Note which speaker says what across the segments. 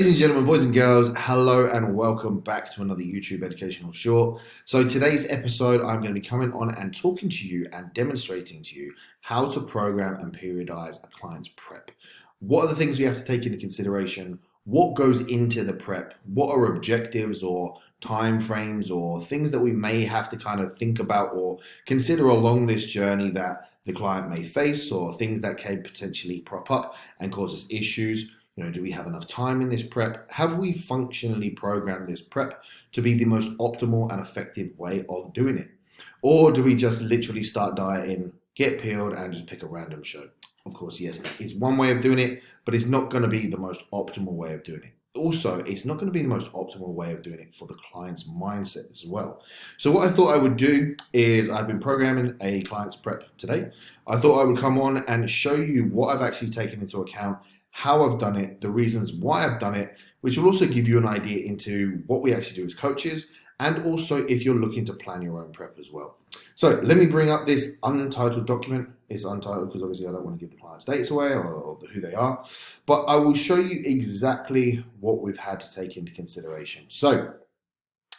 Speaker 1: Ladies and gentlemen, boys and girls, hello and welcome back to another YouTube educational short. So today's episode, I'm going to be coming on and talking to you and demonstrating to you how to program and periodize a client's prep. What are the things we have to take into consideration? What goes into the prep? What are objectives or time frames or things that we may have to kind of think about or consider along this journey that the client may face, or things that can potentially prop up and cause us issues? Do we have enough time in this prep? Have we functionally programmed this prep to be the most optimal and effective way of doing it? Or do we just literally start dieting, get peeled, and just pick a random show? Of course, yes, it's one way of doing it, but it's not going to be the most optimal way of doing it. Also, it's not going to be the most optimal way of doing it for the client's mindset as well. So what I thought I would do is, I've been programming a client's prep today. I thought I would come on and show you what I've actually taken into account, how I've done it, the reasons why I've done it, which will also give you an idea into what we actually do as coaches, and also if you're looking to plan your own prep as well. So let me bring up this untitled document. It's untitled because obviously I don't want to give the client's dates away or who they are, but I will show you exactly what we've had to take into consideration. So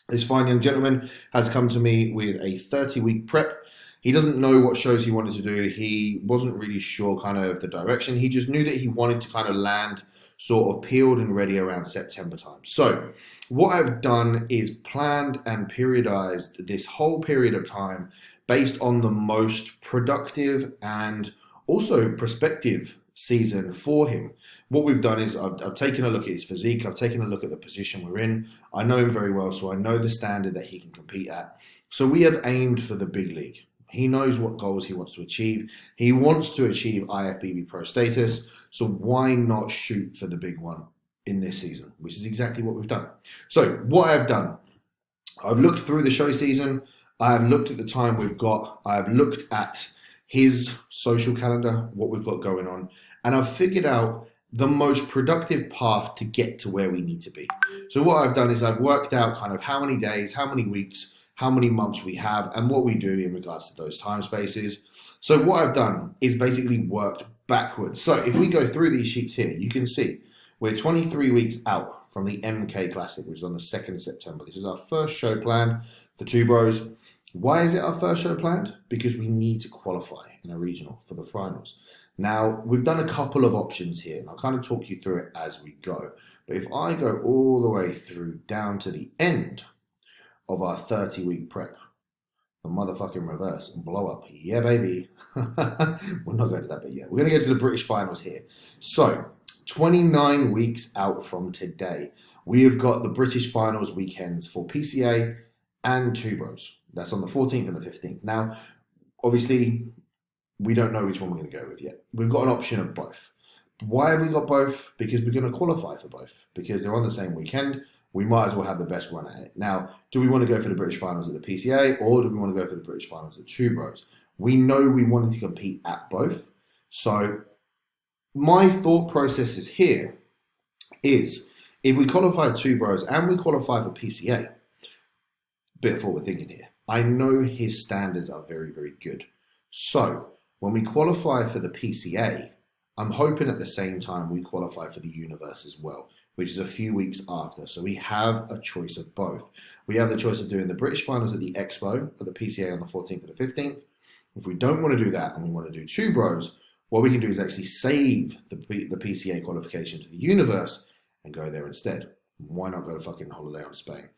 Speaker 1: this fine young gentleman has come to me with a 30-week prep. He doesn't know what shows he wanted to do. He wasn't really sure kind of the direction. He just knew that he wanted to kind of land sort of peeled and ready around September time. So what I've done is planned and periodized this whole period of time based on the most productive and also prospective season for him. What we've done is I've taken a look at his physique. I've taken a look at the position we're in. I know him very well, so I know the standard that he can compete at. So we have aimed for the big league. He knows what goals he wants to achieve. He wants to achieve IFBB Pro status, so why not shoot for the big one in this season, which is exactly what we've done. So what I've done, I've looked through the show season, I've looked at the time we've got, I've looked at his social calendar, what we've got going on, and I've figured out the most productive path to get to where we need to be. So what I've done is I've worked out kind of how many days, how many weeks, how many months we have, and what we do in regards to those time spaces. So what I've done is basically worked backwards. So if we go through these sheets here, you can see we're 23 weeks out from the MK Classic, which is on the 2nd of September. This is our first show planned for Two Bros. Why is it our first show planned? Because we need to qualify in a regional for the finals. Now, we've done a couple of options here, and I'll kind of talk you through it as we go. But if I go all the way through down to the end of our 30-week prep, the motherfucking reverse and blow up. Yeah, baby. We're not going to that bit yet. We're going to go to the British finals here. So 29 weeks out from today, we have got the British finals weekends for PCA and Two Bros. That's on the 14th and the 15th. Now, obviously, we don't know which one we're going to go with yet. We've got an option of both. Why have we got both? Because we're going to qualify for both, because they're on the same weekend. We might as well have the best run at it. Now, do we want to go for the British finals at the PCA, or do we want to go for the British finals at Two Bros? We know we wanted to compete at both. So my thought processes here is, if we qualify Two Bros and we qualify for PCA, bit of forward thinking here, I know his standards are very, very good. So when we qualify for the PCA, I'm hoping at the same time we qualify for the Universe as well, which is a few weeks after. So we have a choice of both. We have the choice of doing the British finals at the Expo, at the PCA on the 14th and the 15th. If we don't want to do that and we want to do Two Bros, what we can do is actually save the PCA qualification to the Universe and go there instead. Why not go to fucking holiday on Spain?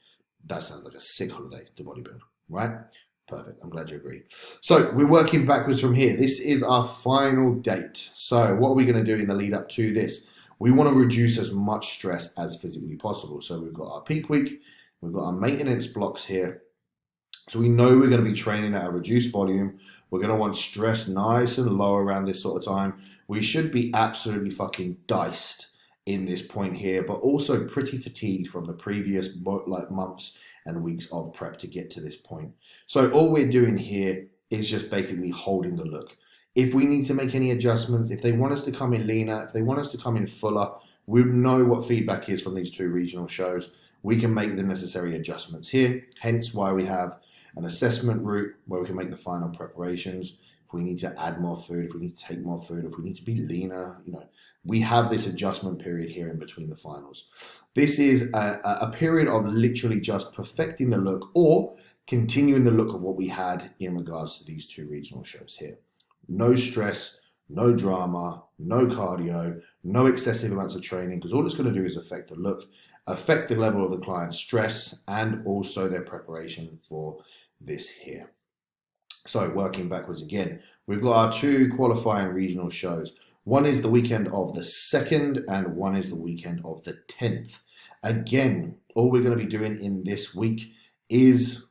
Speaker 1: That sounds like a sick holiday to bodybuild, right? Perfect. I'm glad you agree. So we're working backwards from here. This is our final date. So what are we going to do in the lead up to this? We want to reduce as much stress as physically possible. So we've got our peak week, we've got our maintenance blocks here. So we know we're going to be training at a reduced volume. We're going to want stress nice and low around this sort of time. We should be absolutely fucking diced in this point here, but also pretty fatigued from the previous months and weeks of prep to get to this point. So all we're doing here is just basically holding the look. If we need to make any adjustments, if they want us to come in leaner, if they want us to come in fuller, we know what feedback is from these two regional shows. We can make the necessary adjustments here, hence why we have an assessment route where we can make the final preparations. If if we need to add more food, if we need to take more food, if we need to be leaner, we have this adjustment period here in between the finals. This is a period of literally just perfecting the look or continuing the look of what we had in regards to these two regional shows here. No stress, no drama, no cardio, no excessive amounts of training, because all it's going to do is affect the look, affect the level of the client's stress, and also their preparation for this here. So working backwards again, we've got our two qualifying regional shows. One is the weekend of the 2nd and one is the weekend of the 10th. Again, all we're going to be doing in this week is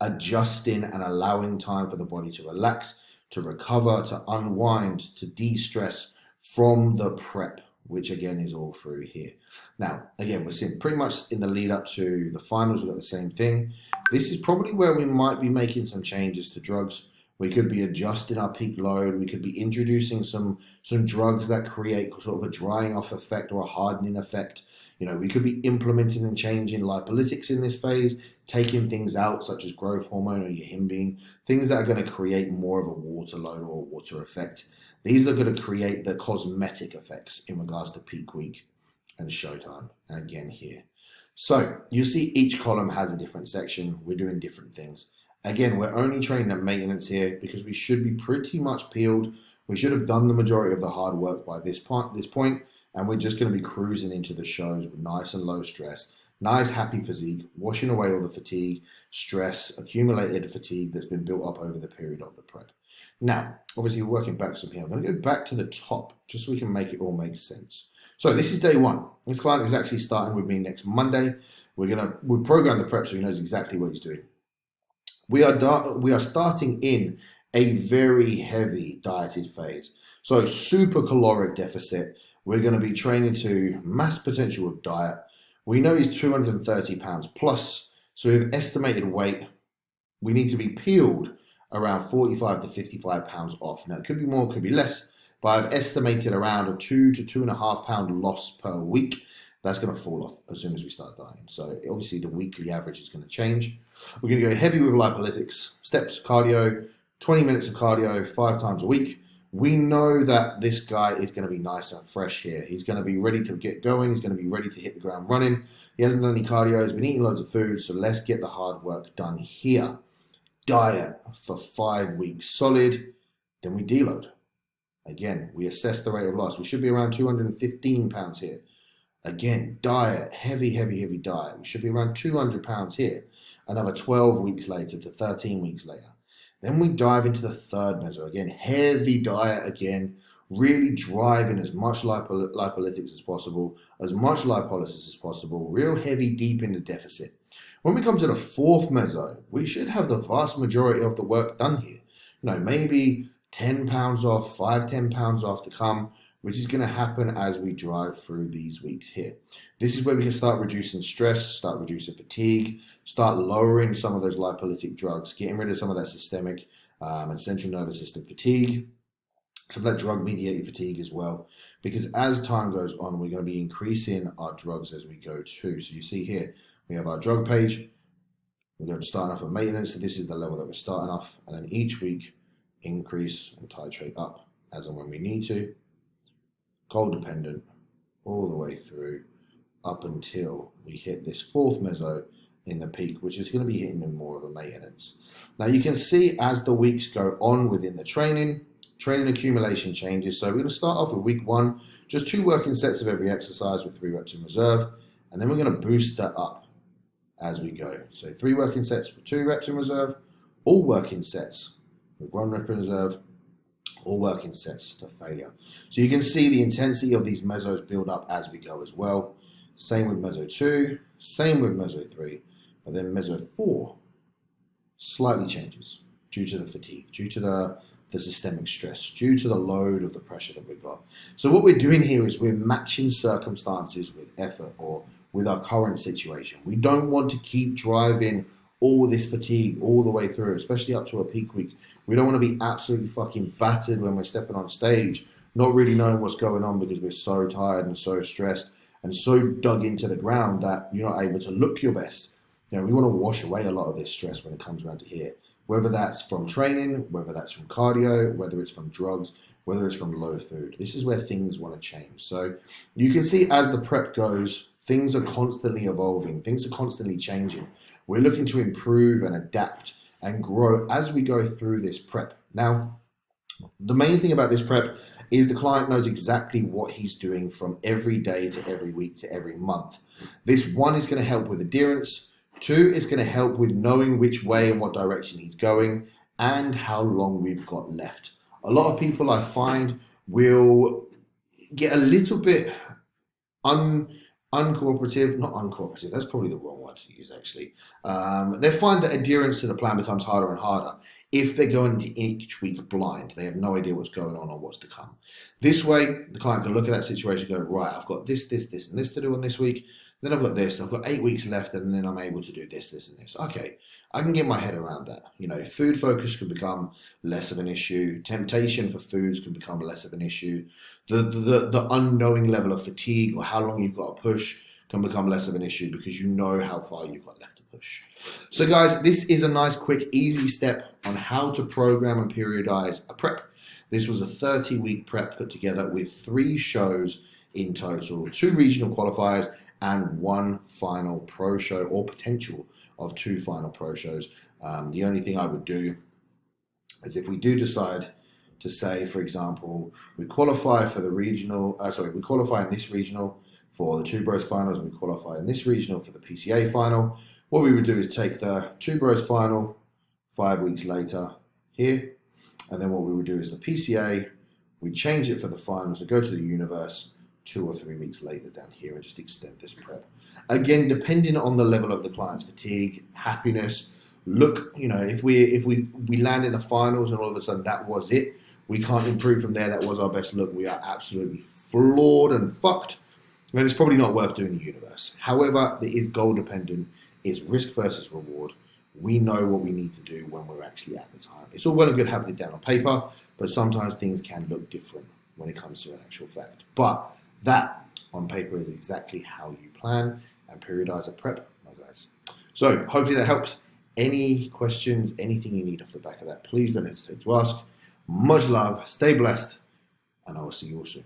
Speaker 1: adjusting and allowing time for the body to relax, to recover, to unwind, to de-stress from the prep, which again is all through here. Now, again, we're seeing pretty much in the lead up to the finals, we've got the same thing. This is probably where we might be making some changes to drugs. We could be adjusting our peak load. We could be introducing some drugs that create sort of a drying off effect or a hardening effect. We could be implementing and changing lipolytics in this phase, taking things out such as growth hormone or yohimbine, things that are going to create more of a water load or a water effect. These are going to create the cosmetic effects in regards to peak week and showtime. And again here. So you see each column has a different section. We're doing different things. Again, we're only training at maintenance here because we should be pretty much peeled. We should have done the majority of the hard work by this point, and we're just going to be cruising into the shows with nice and low stress, nice happy physique, washing away all the fatigue, stress, accumulated fatigue that's been built up over the period of the prep. Now, obviously we're working backwards from here. I'm going to go back to the top just so we can make it all make sense. So this is day one. This client is actually starting with me next Monday. We'll program the prep so he knows exactly what he's doing. We are starting in a very heavy dieted phase. So super caloric deficit. We're going to be training to mass potential of diet. We know he's 230 pounds plus. So we've estimated weight. We need to be peeled around 45 to 55 pounds off. Now it could be more, it could be less, but I've estimated around a 2 to 2.5 pound loss per week. That's going to fall off as soon as we start dieting. So obviously the weekly average is going to change. We're going to go heavy with lipolytics, steps, cardio, 20 minutes of cardio 5 times a week. We know that this guy is going to be nice and fresh here. He's going to be ready to get going. He's going to be ready to hit the ground running. He hasn't done any cardio. He's been eating loads of food. So let's get the hard work done here. Diet for 5 weeks solid. Then we deload. Again, we assess the rate of loss. We should be around 215 pounds here. Again, diet, heavy diet. We should be around 200 pounds here. Another 12 weeks later to 13 weeks later. Then we dive into the third meso. Again, heavy diet again, really driving as much lipolytics as possible, as much lipolysis as possible, real heavy, deep in the deficit. When we come to the fourth meso, we should have the vast majority of the work done here. Maybe 10 pounds off, 10 pounds off to come, which is going to happen as we drive through these weeks here. This is where we can start reducing stress, start reducing fatigue, start lowering some of those lipolytic drugs, getting rid of some of that systemic and central nervous system fatigue, some of that drug-mediated fatigue as well, because as time goes on, we're going to be increasing our drugs as we go too. So you see here, we have our drug page. We're going to start off at maintenance, so this is the level that we're starting off, and then each week increase and titrate up as and when we need to. Goal dependent all the way through up until we hit this fourth meso in the peak, which is going to be hitting in more of a maintenance. Now you can see as the weeks go on within the training accumulation changes. So we're going to start off with week 1, just 2 working sets of every exercise with 3 reps in reserve, and then we're going to boost that up as we go. So 3 working sets with 2 reps in reserve, all working sets with 1 rep in reserve, all working sets to failure. So you can see the intensity of these mesos build up as we go as well. Same with meso 2, same with meso 3, but then meso 4 slightly changes due to the fatigue, due to the systemic stress, due to the load of the pressure that we've got. So what we're doing here is we're matching circumstances with effort or with our current situation. We don't want to keep driving all this fatigue all the way through, especially up to a peak week. We don't want to be absolutely fucking battered when we're stepping on stage, not really knowing what's going on because we're so tired and so stressed and so dug into the ground that you're not able to look your best. We want to wash away a lot of this stress when it comes around to here. whether that's from training, whether that's from cardio, whether it's from drugs, whether it's from low food. This is where things want to change. So you can see as the prep goes, things are constantly evolving, things are constantly changing. We're looking to improve and adapt and grow as we go through this prep. Now, the main thing about this prep is the client knows exactly what he's doing from every day to every week to every month. This one is going to help with adherence. Two, it's going to help with knowing which way and what direction he's going and how long we've got left. A lot of people I find will get a little bit uncooperative, not uncooperative, that's probably the wrong word to use actually. They find that adherence to the plan becomes harder and harder if they're going into each week blind. They have no idea what's going on or what's to come. This way, the client can look at that situation and go, right, I've got this, and this to do on this week. Then I've got this, I've got 8 weeks left, and then I'm able to do this, and this. Okay, I can get my head around that. You know, food focus can become less of an issue. Temptation for foods can become less of an issue. The unknowing level of fatigue or how long you've got to push can become less of an issue because you know how far you've got left to push. So guys, this is a nice, quick, easy step on how to program and periodize a prep. This was a 30-week prep put together with 3 shows in total, 2 regional qualifiers, and 1 final pro show, or potential of 2 final pro shows. The only thing I would do is if we do decide to say, for example, we qualify for the regional, we qualify in this regional for the 2 bros finals, and we qualify in this regional for the PCA final. What we would do is take the 2 bros final 5 weeks later here, and then what we would do is the PCA, we change it for the finals, we go to the universe 2 or 3 weeks later down here and just extend this prep. Again, depending on the level of the client's fatigue, happiness, look, you know, if we land in the finals and all of a sudden that was it, we can't improve from there, that was our best look, we are absolutely flawed and fucked, then it's probably not worth doing the universe. However, it is goal dependent, it's risk versus reward. We know what we need to do when we're actually at the time. It's all well and good having it down on paper, but sometimes things can look different when it comes to an actual fact. But that on paper is exactly how you plan and periodize a prep, my guys. So hopefully that helps. Any questions, anything you need off the back of that, please don't hesitate to ask. Much love, stay blessed, and I will see you all soon.